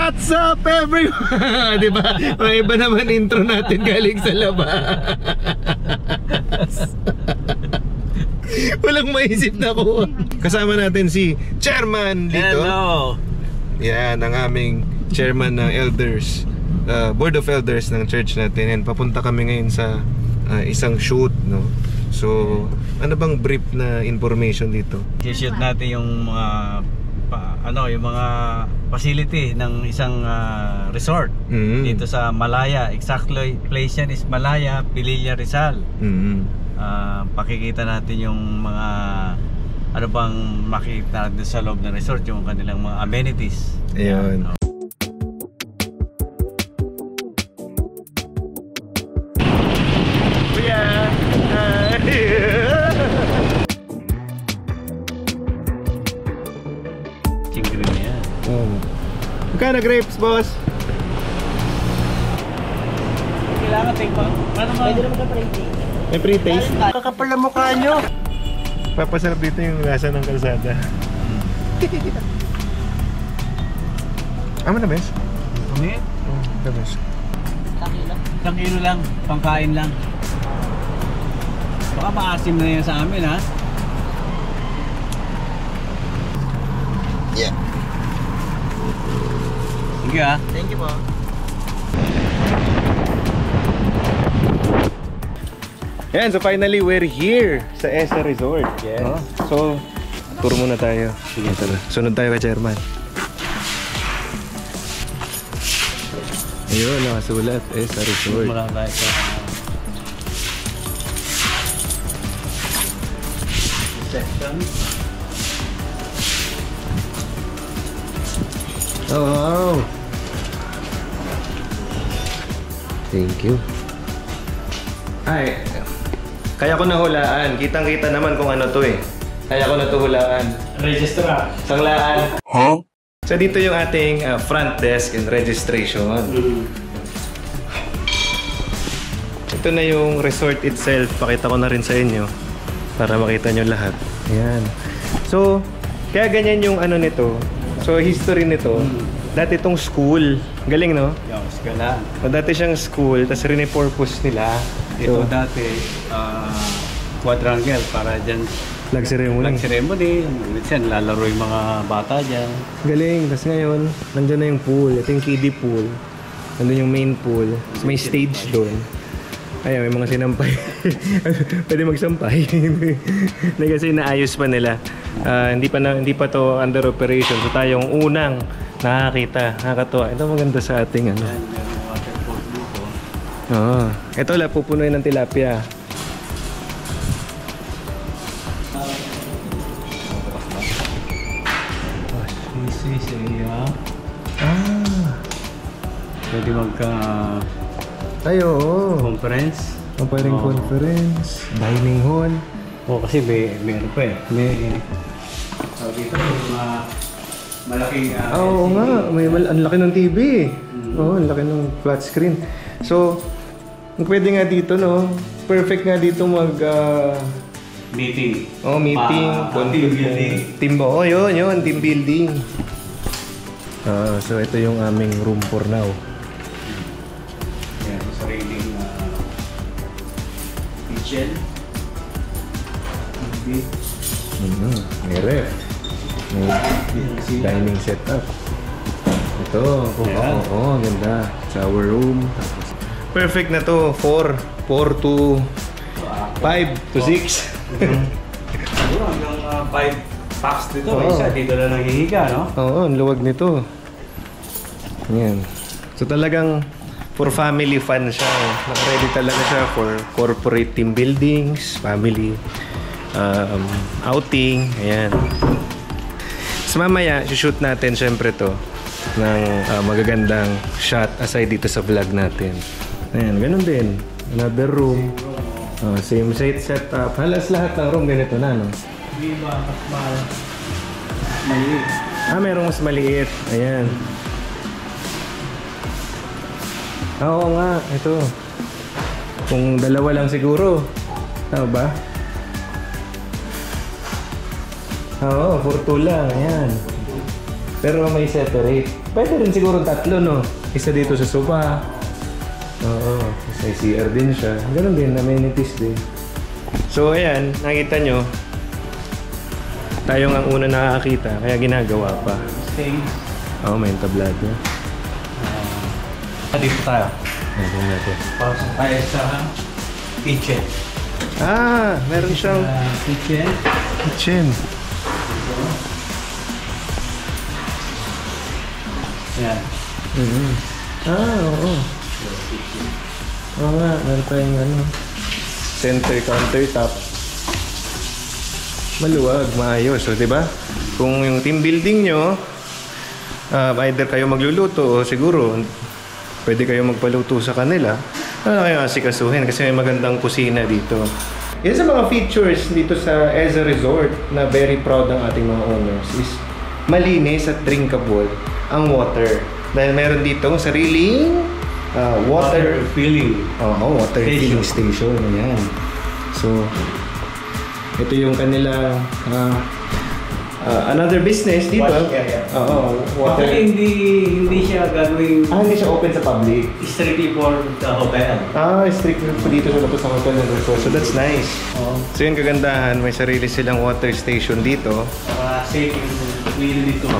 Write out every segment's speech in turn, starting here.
What's up everyone? Diba? May iba naman intro natin galing sa labas. Walang maisip na ko. Kasama natin si Chairman dito. Hello. Yan, ang aming Chairman ng Elders, Board of Elders ng church natin. And papunta kami ngayon sa isang shoot, no? So, ano bang brief na information dito? I-shoot natin yung mga yung mga facility ng isang resort dito sa Malaya. Exactly, place yan is Malaya, Pililla, Rizal. Pakikita natin yung mga ano bang makikita natin sa loob ng resort, yung kanilang mga amenities. Ayun. Chingrin yan. Magkano grapes, boss? Kailangan take pa. Ano ba? Pwede naman ka pre-taste. May pre-taste? Kakapal na mukha nyo. Papasarap dito yung lasa ng kalsada. Ano na, bes? Kumit? Oo, na, bes. Isang kilo lang, pangkain lang. Baka maasim na yan sa amin, ha? Yeah. Thank you, ha? Thank you po. Yan, so finally we're here sa ESA Resort. Yes. So, turo muna tayo. Sige, tara. Sunod tayo kay Chairman. Ayun, nakasulat. ESA Resort. Mula tayo sa section. Oh, wow. Thank you. Ay, kaya ko nahulaan. Kitang-kita naman kung ano to eh. Kaya ko na to hulaan. Registrar. Sanglaan. Huh? So dito yung ating front desk and registration. Ito na yung resort itself. Pakita ko na rin sa inyo para makita nyo lahat. Ayan. So, kaya ganyan yung ano nito. So, history nito. Dati itong school. Galing, no? Yung eskwela. O, dati siyang school, tapos rin-purpose nila. Ito dati, quadrangle para dyan. Flag ceremony. Flag ceremony. Minsan, lalaro yung mga bata dyan. Galing. Tapos ngayon, nandyan na yung pool. Ito yung kiddie pool. Nandun yung main pool. Tapos may stage doon. Ayan, may mga sinampay. Pwede magsampay. Hindi kasi naayos pa nila. Hindi pa to under operation. So tayong unang nakakita. Nakakatuwa. Ito maganda sa ating ano. Ito lang pupunuin ng tilapia. Pwede magka Tayo, conference. pwedeng conference, dining hall. Kasi may ano pa eh. Dito may mga malaking Oo nga, ang laki ng TV. Ang laki ng flat screen. So, pwede nga dito, no? Perfect nga dito mag meeting. meeting, Team building. Yun, team building. So ito yung aming room for now. Yan, sariling kitchen. May ref. May dining setup. Ito, ganda. Shower room. Perfect na to. 4 to 5 to 6. Hanggang 5 packs dito. Isa dito na naghihiga, no? Oo, ang luwag nito. Yan. So talagang for family fun siya. Naka-ready talaga siya for corporate team buildings, family outing. Ayan. So mamaya, shoot natin syempre to ng magagandang shot aside dito sa vlog natin. Ayan, ganun din. Another room. Same setup. Halos lahat ng room ganito na, no? Hindi ba mas maliit? Merong mas maliit. Ayan. Oo nga, ito. Kung dalawa lang siguro. Tama ba? Oo, for 2 lang. Ayan. Pero may separate. Pwede rin siguro 3, no? Isa dito sa sofa. Oo, may CR din siya. Ganun din, amenities din. So ayan, nakita nyo. Tayo ang una nakakita, kaya ginagawa pa. Stage. Oo, may entablado. Dito tayo. Ayan natin. Pasok tayo sa kitchen. Meron siyang Kitchen. kitchen. Yan. Oo. Oo nga, meron tayong center countertop. Maluwag, maayos, o diba? Kung yung team building nyo, either kayo magluluto o siguro pwede kayo magpaluto sa kanila, kayo asikasuhin kasi may magandang kusina dito. Yan sa mga features dito sa Eza Resort na very proud ang ating mga owners is malinis at drinkable ang water. Dahil meron dito sariling water filling. Water filling station. Ayan. So, ito yung kanilang another business dito. Water. Actually, hindi siya gagawing Hindi siya open sa public. strictly for the hotel. Strictly po dito sa hotel and resort. So that's nice. So yung kagandahan, may sarili silang water station dito. Para safe yung dito.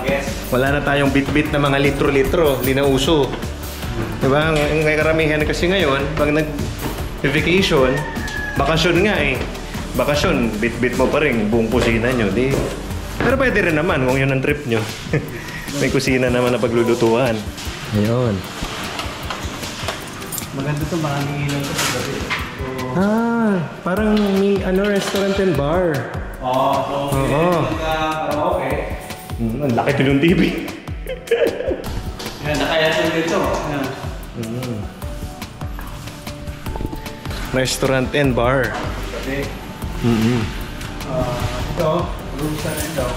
Guests. Wala na tayong bit-bit na mga litro-litro. Hindi na uso. Diba? Ang karamihan kasi ngayon, pag nag-vacation, bakasyon nga bakasyon, bit-bit mo pa rin buong kusina nyo. Pero pwede rin naman kung yun ang trip nyo. May kusina naman na paglulutuan. Ayun. Maganda ito, maraming ilaw ito sa gabi. Parang restaurant and bar. Okay. Ang laki ito yung TV. Yan, nakayatan dito. Restaurant and bar. Okay. Ito, room sa ito.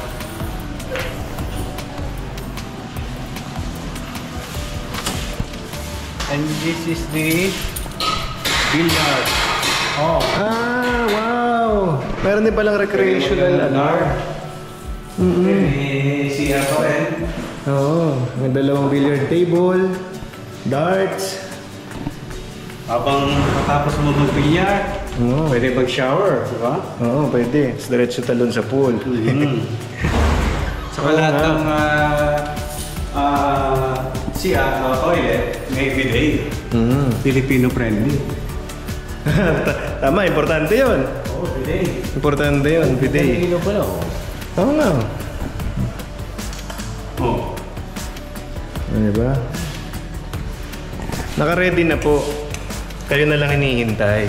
And this is the billiard. Wow! Meron din palang recreational May CR pa rin. May dalawang billiard table, darts. Habang matapos mo mag-billiard, pwede mag-shower, di ba? Pwede. Diretso talon sa pool. Saka lahat ng CR o toilet, may bidet. Filipino friendly. Tama, importante yun. Bidet. Importante yun, bidet. Filipino pala, Oo nga. Diba? Naka-ready na po. Kayo na lang hinihintay.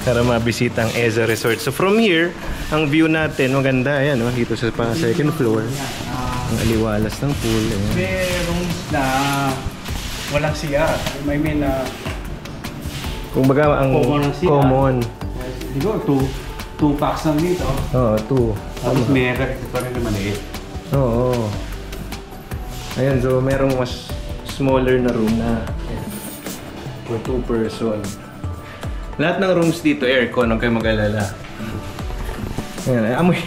Para mabisita ang Eza Resort. So from here, ang view natin, maganda. Ayan, dito sa second floor. Ang aliwalas ng pool. May rooms na walang CR. May na kung baga, ang common. Siguro, 2 packs lang dito. 2. Tapos may rep pa rin naman Ayan, so merong mas smaller na room na for 2 person. Lahat ng rooms dito, aircon, huwag kayo mag-alala. Ayan, amoy.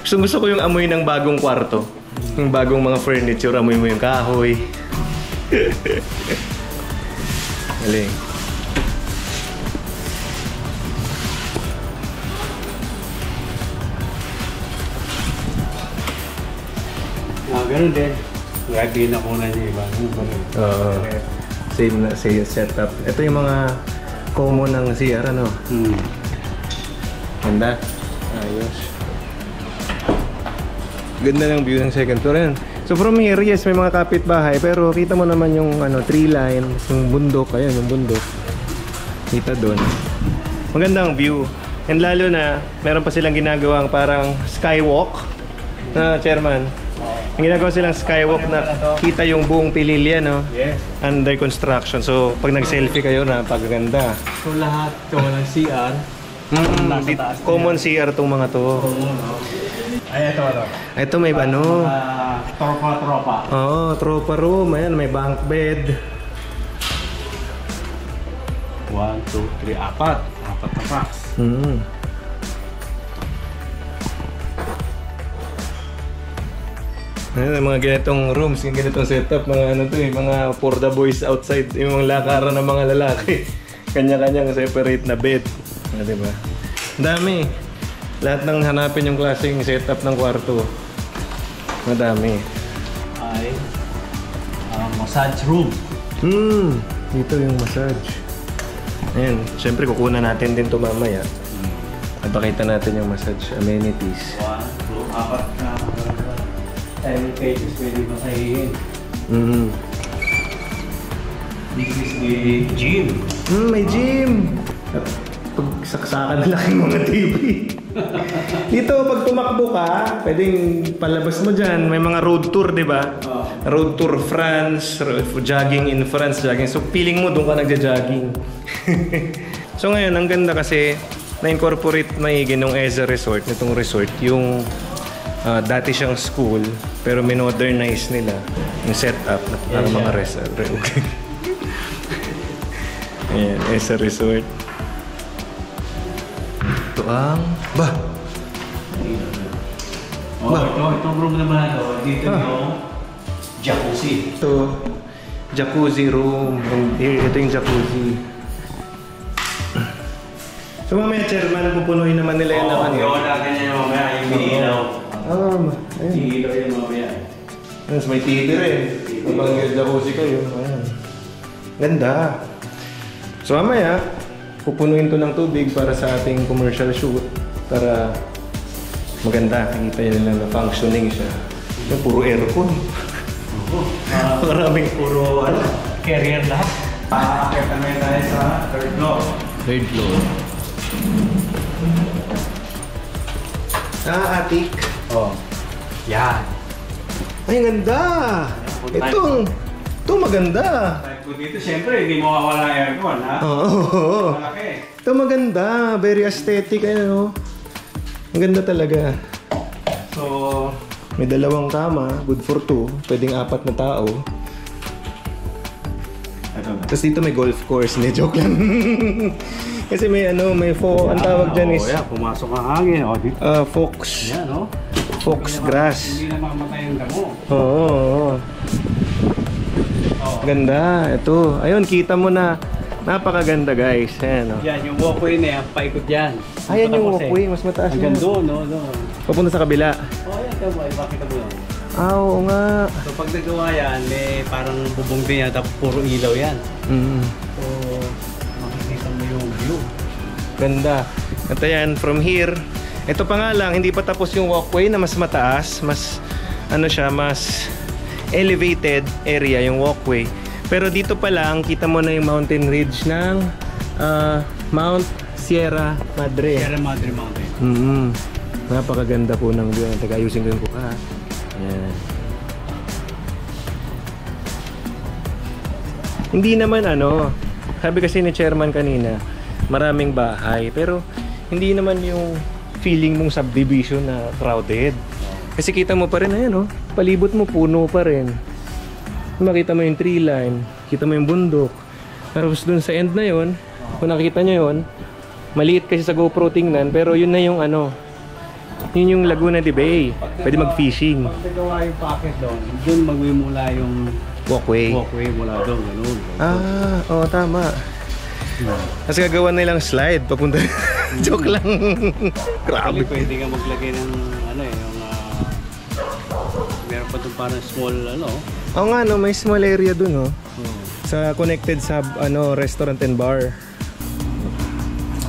Gusto ko yung amoy ng bagong kwarto. Yung bagong mga furniture, amoy mo yung kahoy. Galing. Ganun din. Lagi na kuna niya iba. Same setup. Ito yung mga common ng CR, ano? Ganda. Ayos. Ganda ng view ng second floor yan. So from here, yes, may mga kapitbahay. Pero kita mo naman yung tree line, yung bundok. Ayan, yung bundok. Kita doon. Magandang view. And lalo na, meron pa silang ginagawang parang skywalk. Chairman. Ang ginagawa silang skywalk na kita yung buong Pililya, no? Yes. Under construction. So, pag nag-selfie kayo, napakaganda. So, lahat ito ng CR. Common CR tong mga to. Ay, ito. Ito may Tropa. Tropa room. Ayan, may bunk bed. 1, 2, 3, 4. 4 na packs. Ayan, mga ganitong rooms, yung ganitong setup, mga ano to eh, mga for the boys outside, yung mga lakaran ng mga lalaki. Kanya-kanyang separate na bed. Diba? Dami. Lahat ng hanapin yung klaseng setup ng kwarto. Madami. Ay, massage room. Dito yung massage. Ayan, syempre kukunan natin din ito mamaya. At pakita natin yung massage amenities. 1, 2, 4 na tiny pages pwede masahihin. This is the gym. May gym! At pagsaksakan na lang yung mga TV. Dito, pag tumakbo ka, pwedeng palabas mo dyan. May mga road tour, di ba? Road tour France, jogging in France, jogging. So, feeling mo, doon ka nagja-jogging. So, ngayon, ang ganda kasi na-incorporate maigi nung EZA Resort, nitong resort, yung dati siyang school, pero minodernize nila yung setup para mga resort. Ayan, EZA Resort. Ito ang... Bah! Itong room naman ito, dito yung jacuzzi. Ito, jacuzzi room. Ito yung jacuzzi. So mamaya, chairman, pupunuin naman nila yung naman. Oo, natin yan mamaya, yung minilaw. Ayun. Minilaw yan mamaya. Tapos may TV rin. Kapag jacuzzi kayo. Ayan. Ganda. So mamaya, pupunuin to ng tubig para sa ating commercial shoot. Para maganda. Kita nila na functioning siya. Yung puro aircon. Maraming puro carrier lahat. Aakit namin tayo sa third floor. Third floor. Attic. Yan. Ay, ganda! Ito maganda. Dito, siyempre, hindi mo mawala aircon, ha? Oo. Malaki. Ito maganda. Very aesthetic. Ano? Ang ganda talaga. So, may dalawang kama. Good for 2. Pwedeng 4 na tao. Tapos dito may golf course. Hindi, joke lang. Kasi may may ang tawag dyan is... pumasok ang hangin. Dito. Fox. Yan, no? Fox grass. Hindi na mamatay yung damo. Oo. Ganda. Ito. Ayun, kita mo na. Napakaganda, guys. Ayan, Yan, yung walkway na yan. Paikot yan. Ayan yung walkway. Mas mataas hanggang doon, no? Papunta sa kabila. Yan. Bakit mo yun? Oo nga. So, pag nagawa yan, may parang bubong din yan. Tapos puro ilaw yan. So, makikita mo yung view. Ganda. At ayan, from here, ito pa nga lang, hindi pa tapos yung walkway na mas mataas, mas mas elevated area yung walkway. Pero dito pa lang, kita mo na yung mountain ridge ng Mount Sierra Madre. Sierra Madre Mountain. Napakaganda po ng view. Ayusin ko yung kuha. Ayan. Hindi naman sabi kasi ni chairman kanina, maraming bahay, pero hindi naman yung feeling mong subdivision na crowded. Kasi kita mo pa rin, palibot mo, puno pa rin. Makita mo yung tree line, kita mo yung bundok. Tapos dun sa end na yon, kung nakita nyo yon, maliit kasi sa GoPro tingnan, pero yun na yung yun yung Laguna de Bay. Pwede mag-fishing. Pag nagawa yung packet doon magmimula yung walkway mula doon, ganun. Oo, tama. Kasi gagawa nilang slide papunta. Joke lang. Grabe. Pwede ka maglagay ng meron pa doon parang small Oo nga, may small area doon, sa connected sa restaurant and bar.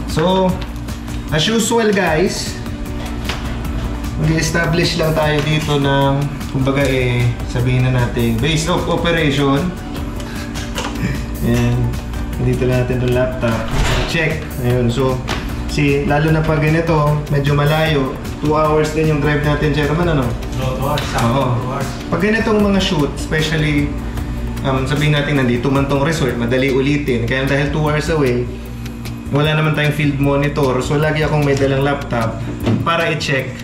So, as usual, guys, mag-establish lang tayo dito ng, kumbaga sabihin na natin, base of operation. And dito lang natin yung laptop. Check. Ayun, so, lalo na pag ganito, medyo malayo, 2 hours din yung drive natin, chairman, 2 hours. Pag ganitong mga shoot, especially, sabihin natin nandito man tong resort, madali ulitin. Kaya dahil 2 hours away, wala naman tayong field monitor, so lagi akong may dalang laptop para i-check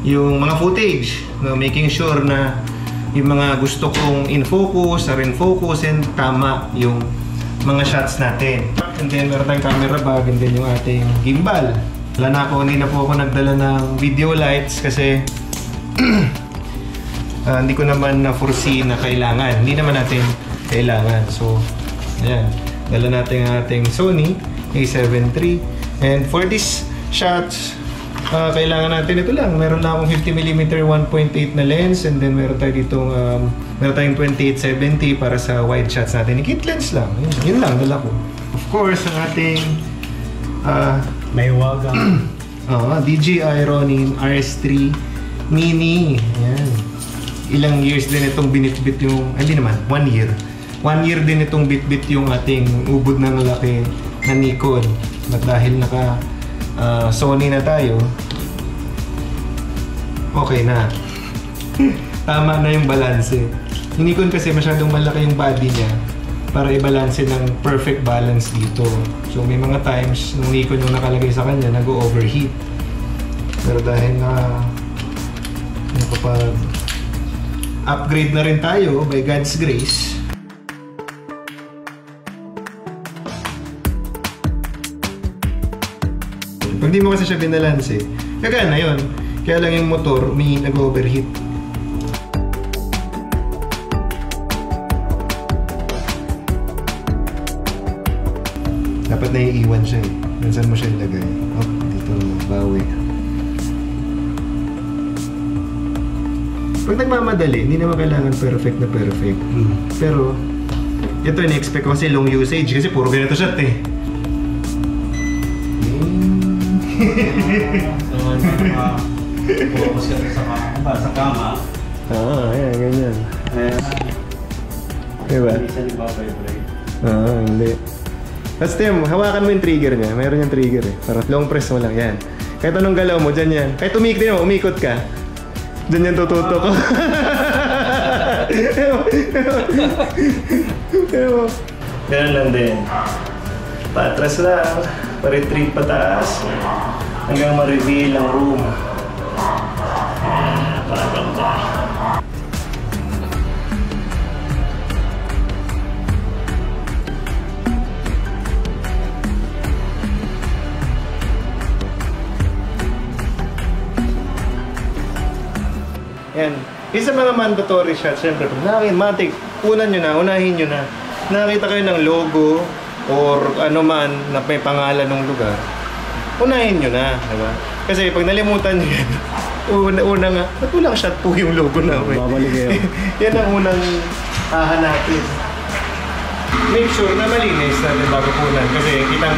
yung mga footage, making sure na yung mga gusto kong in-focus, rin-focus, and tama yung mga shots natin. And then meron tayong camera bag, and then yung ating gimbal. Hindi na po ako nagdala ng video lights kasi Hindi ko naman na-foresee na kailangan. Hindi naman natin kailangan. So, ayan. Dala natin ang ating Sony A7 III. And for these shots, kailangan natin ito lang. Meron na akong 50mm 1.8 na lens. And then meron tayo ditong meron tayong 28-70 para sa wide shots natin. Kit lens lang. Yun lang, dala ko. Of course, ang ating may wagang DJI Ronin RS3 Mini. Ayan. Ilang years din itong binitbit yung, hindi naman, 1 year. 1 year din itong bitbit yung ating ubod na malaki na Nikon. At dahil naka Sony na tayo, okay na. Tama na yung balanse. Yung Nikon kasi masyadong malaki yung body niya para i-balanse ng perfect balance dito. So may mga times nung Nikon yung nakalagay sa kanya, nag-overheat. Pero dahil na upgrade na rin tayo by God's grace. Pag di mo kasi siya binalanse, gagana yun. Kaya lang yung motor, may nag-overheat. Dapat naiiwan siya eh. Minsan mo siya ilagay. Oh, dito bawi. Pag nagmamadali, hindi naman kailangan perfect na perfect. Pero, ito in-expect ko kasi long usage kasi puro ganito shot eh. So, focus ka sa kama. Ayan, ganyan. Diba? Hindi. Tapos Tim, hawakan mo yung trigger niya. Mayroon yung trigger eh. Para long press mo lang. Yan. Kahit anong galaw mo, dyan yan. Kahit umikot ka. Dyan yan tututok. Ganun lang din. Patras lang. Pa-retreat pataas. Hanggang ma-reveal ang room. Parang dyan. Yan. Isa mga mandatory shots, syempre, pag unahin nyo na. Nakita kayo ng logo or ano man na may pangalan ng lugar, unahin nyo na, diba? Kasi pag nalimutan nyo yan, ba't walang shot po yung logo na? Babalik kayo. Yan ang unang hahanapin. Make sure na malinis natin bago punan. Kasi kitang,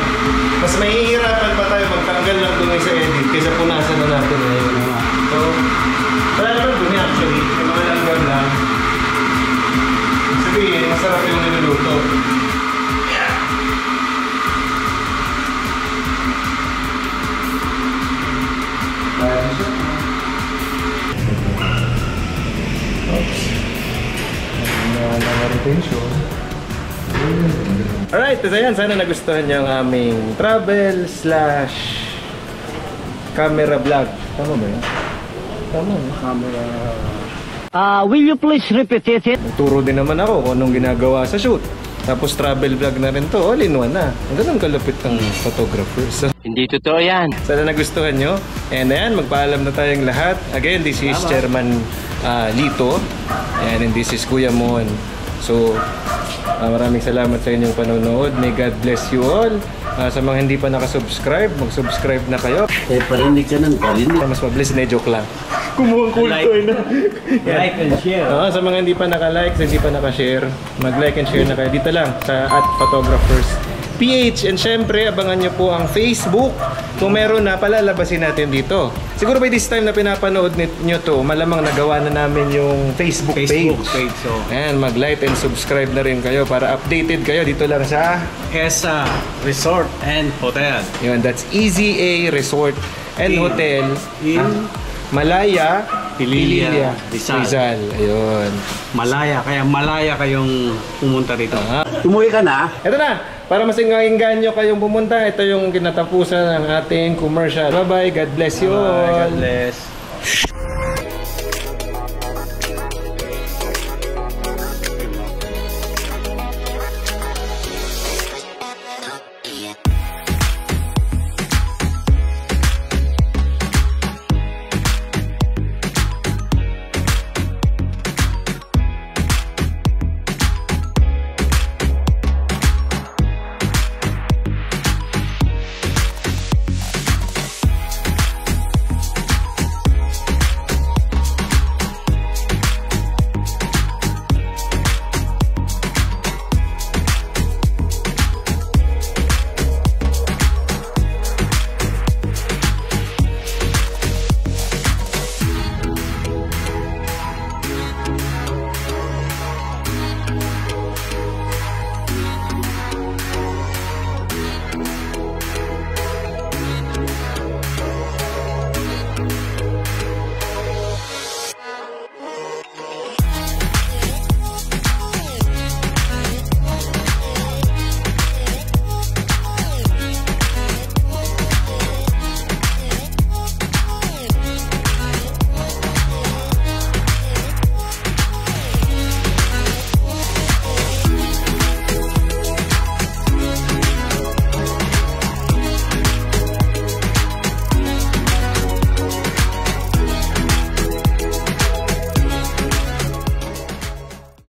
mas mahihirapan pa tayo magtanggal ng dumi sa edit kaysa punasan na natin ngayon. So, wala naman dumi actually. May mga langgan lang. Sabihin, masarap yung niluluto. Oops. Retention. Alright, so yan. Sana nagustuhan niyo ang aming travel / camera vlog. Tama ba yun? Tama yun. Camera... will you please repeat it? Turo din naman ako kung anong ginagawa sa shoot. Tapos travel vlog na rin to. All in one na. Ang ganun kalupit ng photographer. So, Hindi totoo yan. sana nagustuhan nyo. And ayan, magpaalam na tayong lahat. Again, this is Chairman Lito. And this is Kuya Mon. So, maraming salamat sa inyong panonood. May God bless you all. Sa mga hindi pa nakasubscribe, mag-subscribe na kayo. Parinig ka ng parinig. Mas mabilis na joke lang. Kumuhang kulto na. Like and share. Sa mga hindi pa naka-like, hindi pa naka-share, mag-like and share na kayo dito lang sa @photographers.ph. And syempre, abangan nyo po ang Facebook. Kung meron na, palalabasin natin dito. Siguro by this time na pinapanood nyo to, malamang nagawa na namin yung Facebook page. So, Ayan, mag-like and subscribe na rin kayo para updated kayo dito lang sa ESA Resort and Hotel. yun, that's EZA Resort and Hotel in Malaya, Pililla, Rizal. Ayun. Malaya, kaya malaya kayong pumunta rito. Umuwi ka na? Ito na, para mas inganyo kayong pumunta, ito yung kinatapusan ng ating commercial. Bye-bye, God bless you all. God bless.